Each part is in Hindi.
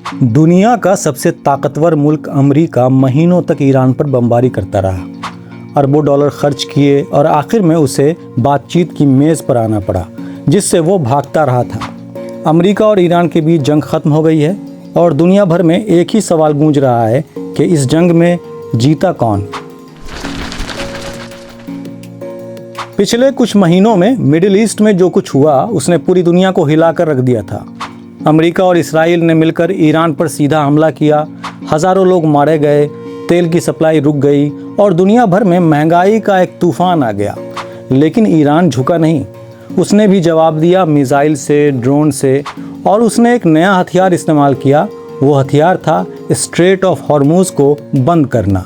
दुनिया का सबसे ताकतवर मुल्क अमेरिका महीनों तक ईरान पर बमबारी करता रहा। अरबों डॉलर खर्च किए और आखिर में उसे बातचीत की मेज़ पर आना पड़ा, जिससे वो भागता रहा था। अमेरिका और ईरान के बीच जंग खत्म हो गई है और दुनिया भर में एक ही सवाल गूंज रहा है कि इस जंग में जीता कौन। पिछले कुछ महीनों में मिडिल ईस्ट में जो कुछ हुआ उसने पूरी दुनिया को हिलाकर रख दिया था। अमेरिका और इसराइल ने मिलकर ईरान पर सीधा हमला किया, हज़ारों लोग मारे गए, तेल की सप्लाई रुक गई और दुनिया भर में महंगाई का एक तूफान आ गया। लेकिन ईरान झुका नहीं, उसने भी जवाब दिया मिसाइल से, ड्रोन से, और उसने एक नया हथियार इस्तेमाल किया। वो हथियार था स्ट्रेट ऑफ हॉर्मुज़ को बंद करना।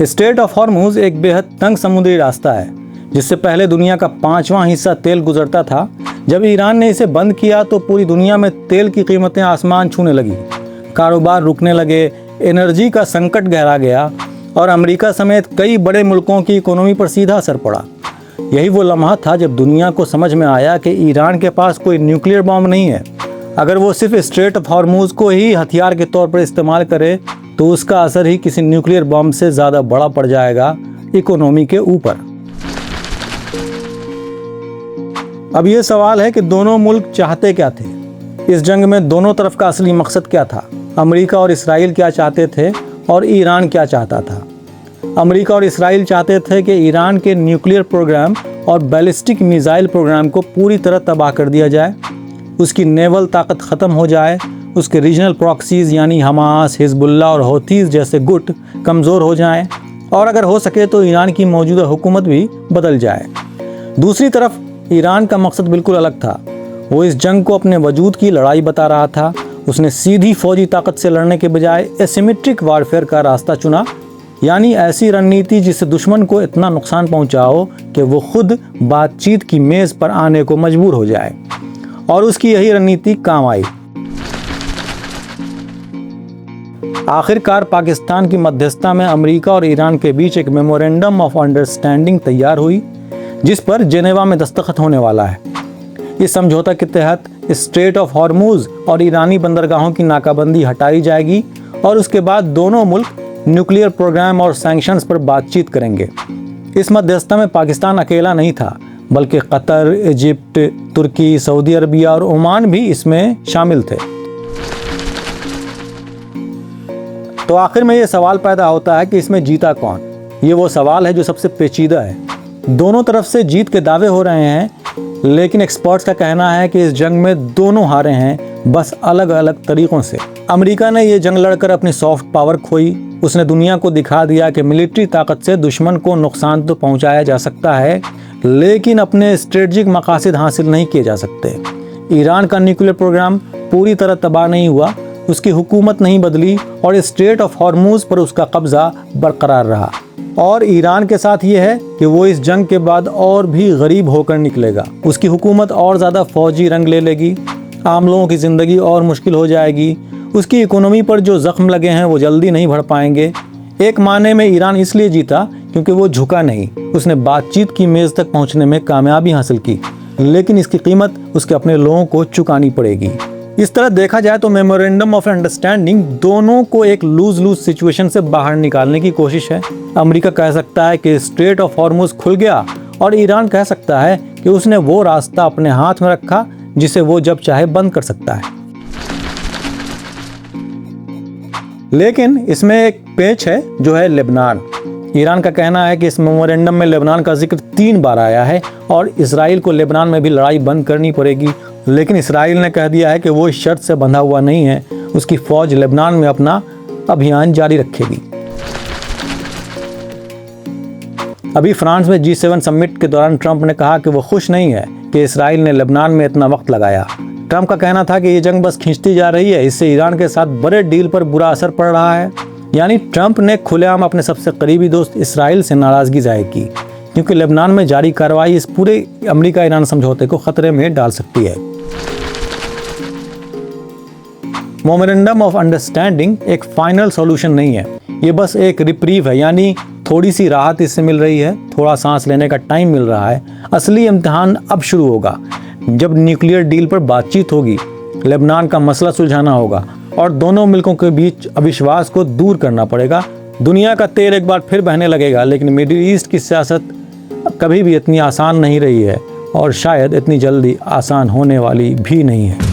स्ट्रेट ऑफ हॉर्मुज़ एक बेहद तंग समुद्री रास्ता है जिससे पहले दुनिया का 5वां हिस्सा तेल गुजरता था। जब ईरान ने इसे बंद किया तो पूरी दुनिया में तेल की कीमतें आसमान छूने लगी, कारोबार रुकने लगे, एनर्जी का संकट गहरा गया और अमेरिका समेत कई बड़े मुल्कों की इकोनॉमी पर सीधा असर पड़ा। यही वो लम्हा था जब दुनिया को समझ में आया कि ईरान के पास कोई न्यूक्लियर बॉम्ब नहीं है। अगर वो सिर्फ स्ट्रेट ऑफ हॉर्मुज़ को ही हथियार के तौर पर इस्तेमाल करे तो उसका असर ही किसी न्यूक्लियर बॉम्ब से ज़्यादा बड़ा पड़ जाएगा इकोनॉमी के ऊपर। अब ये सवाल है कि दोनों मुल्क चाहते क्या थे? इस जंग में दोनों तरफ का असली मकसद क्या था? अमेरिका और इसराइल क्या चाहते थे और ईरान क्या चाहता था? अमेरिका और इसराइल चाहते थे कि ईरान के न्यूक्लियर प्रोग्राम और बैलिस्टिक मिसाइल प्रोग्राम को पूरी तरह तबाह कर दिया जाए, उसकी नेवल ताकत ख़त्म हो जाए, उसके रीजनल प्रॉक्सीज़ यानी हमास, हिजबुल्लाह और हौथीज़ जैसे गुट कमज़ोर हो जाएं और अगर हो सके तो ईरान की मौजूदा हुकूमत भी बदल जाए। दूसरी तरफ ईरान का मकसद बिल्कुल अलग था। वो इस जंग को अपने वजूद की लड़ाई बता रहा था। उसने सीधी फौजी ताकत से लड़ने के बजाय एसिमेट्रिक वारफेयर का रास्ता चुना, यानी ऐसी रणनीति जिससे दुश्मन को इतना नुकसान पहुंचाओ कि वो खुद बातचीत की मेज़ पर आने को मजबूर हो जाए। और उसकी यही रणनीति काम आई। आखिरकार पाकिस्तान की मध्यस्थता में अमेरिका और ईरान के बीच एक मेमोरेंडम ऑफ अंडरस्टैंडिंग तैयार हुई जिस पर जेनेवा में दस्तखत होने वाला है। इस समझौता के तहत स्ट्रेट ऑफ हॉर्मुज़ और ईरानी बंदरगाहों की नाकाबंदी हटाई जाएगी और उसके बाद दोनों मुल्क न्यूक्लियर प्रोग्राम और सैंक्शंस पर बातचीत करेंगे। इस मध्यस्थता में पाकिस्तान अकेला नहीं था, बल्कि कतर, इजिप्ट, तुर्की, सऊदी अरबिया और ओमान भी इसमें शामिल थे। तो आखिर में ये सवाल पैदा होता है कि इसमें जीता कौन? ये वो सवाल है जो सबसे पेचीदा है। दोनों तरफ से जीत के दावे हो रहे हैं, लेकिन एक्सपर्ट्स का कहना है कि इस जंग में दोनों हारे हैं, बस अलग अलग तरीक़ों से। अमेरिका ने ये जंग लड़कर अपनी सॉफ्ट पावर खोई। उसने दुनिया को दिखा दिया कि मिलिट्री ताकत से दुश्मन को नुकसान तो पहुंचाया जा सकता है, लेकिन अपने स्ट्रेटजिक मकासद हासिल नहीं किए जा सकते। ईरान का न्यूक्लियर प्रोग्राम पूरी तरह तबाह नहीं हुआ, उसकी हुकूमत नहीं बदली और स्ट्रेट ऑफ हॉर्मुज़ पर उसका कब्ज़ा बरकरार रहा। और ईरान के साथ ये है कि वो इस जंग के बाद और भी गरीब होकर निकलेगा। उसकी हुकूमत और ज़्यादा फ़ौजी रंग ले लेगी, आम लोगों की ज़िंदगी और मुश्किल हो जाएगी, उसकी इकोनॉमी पर जो ज़ख्म लगे हैं वो जल्दी नहीं भर पाएंगे। एक माने में ईरान इसलिए जीता क्योंकि वो झुका नहीं, उसने बातचीत की मेज़ तक पहुँचने में कामयाबी हासिल की, लेकिन इसकी कीमत उसके अपने लोगों को चुकानी पड़ेगी। इस तरह देखा जाए तो मेमोरेंडम ऑफ अंडरस्टैंडिंग दोनों को एक लूज लूज सिचुएशन से बाहर निकालने की कोशिश है। अमेरिका कह सकता है कि स्ट्रेट ऑफ हॉर्मुज़ खुल गया और ईरान कह सकता है कि उसने वो रास्ता अपने हाथ में रखा जिसे वो जब चाहे बंद कर सकता है। लेकिन इसमें एक पेच है जो है लेबनान। ईरान का कहना है कि इस मेमोरेंडम में लेबनान का जिक्र 3 बार आया है और इसराइल को लेबनान में भी लड़ाई बंद करनी पड़ेगी, लेकिन इसराइल ने कह दिया है कि वो इस शर्त से बंधा हुआ नहीं है, उसकी फ़ौज लेबनान में अपना अभियान जारी रखेगी। अभी फ्रांस में G7 समिट के दौरान ट्रंप ने कहा कि वो खुश नहीं है कि इसराइल ने लेबनान में इतना वक्त लगाया। ट्रंप का कहना था कि ये जंग बस खींचती जा रही है, इससे ईरान के साथ बड़े डील पर बुरा असर पड़ रहा है। यानी ट्रंप ने खुलेआम अपने सबसे करीबी दोस्त इसराइल से नाराज़गी जाहिर की, क्योंकि लेबनान में जारी कार्रवाई इस पूरे अमेरिका ईरान समझौते को खतरे में डाल सकती है। मेमोरेंडम ऑफ अंडरस्टैंडिंग एक फाइनल सॉल्यूशन नहीं है, ये बस एक रिप्रीव है, यानी थोड़ी सी राहत इससे मिल रही है, थोड़ा सांस लेने का टाइम मिल रहा है। असली इम्तिहान अब शुरू होगा। जब न्यूक्लियर डील पर बातचीत होगी, लेबनान का मसला सुलझाना होगा और दोनों मुल्कों के बीच अविश्वास को दूर करना पड़ेगा। दुनिया का तेल एक बार फिर बहने लगेगा, लेकिन मिडिल ईस्ट की सियासत कभी भी इतनी आसान नहीं रही है और शायद इतनी जल्दी आसान होने वाली भी नहीं है।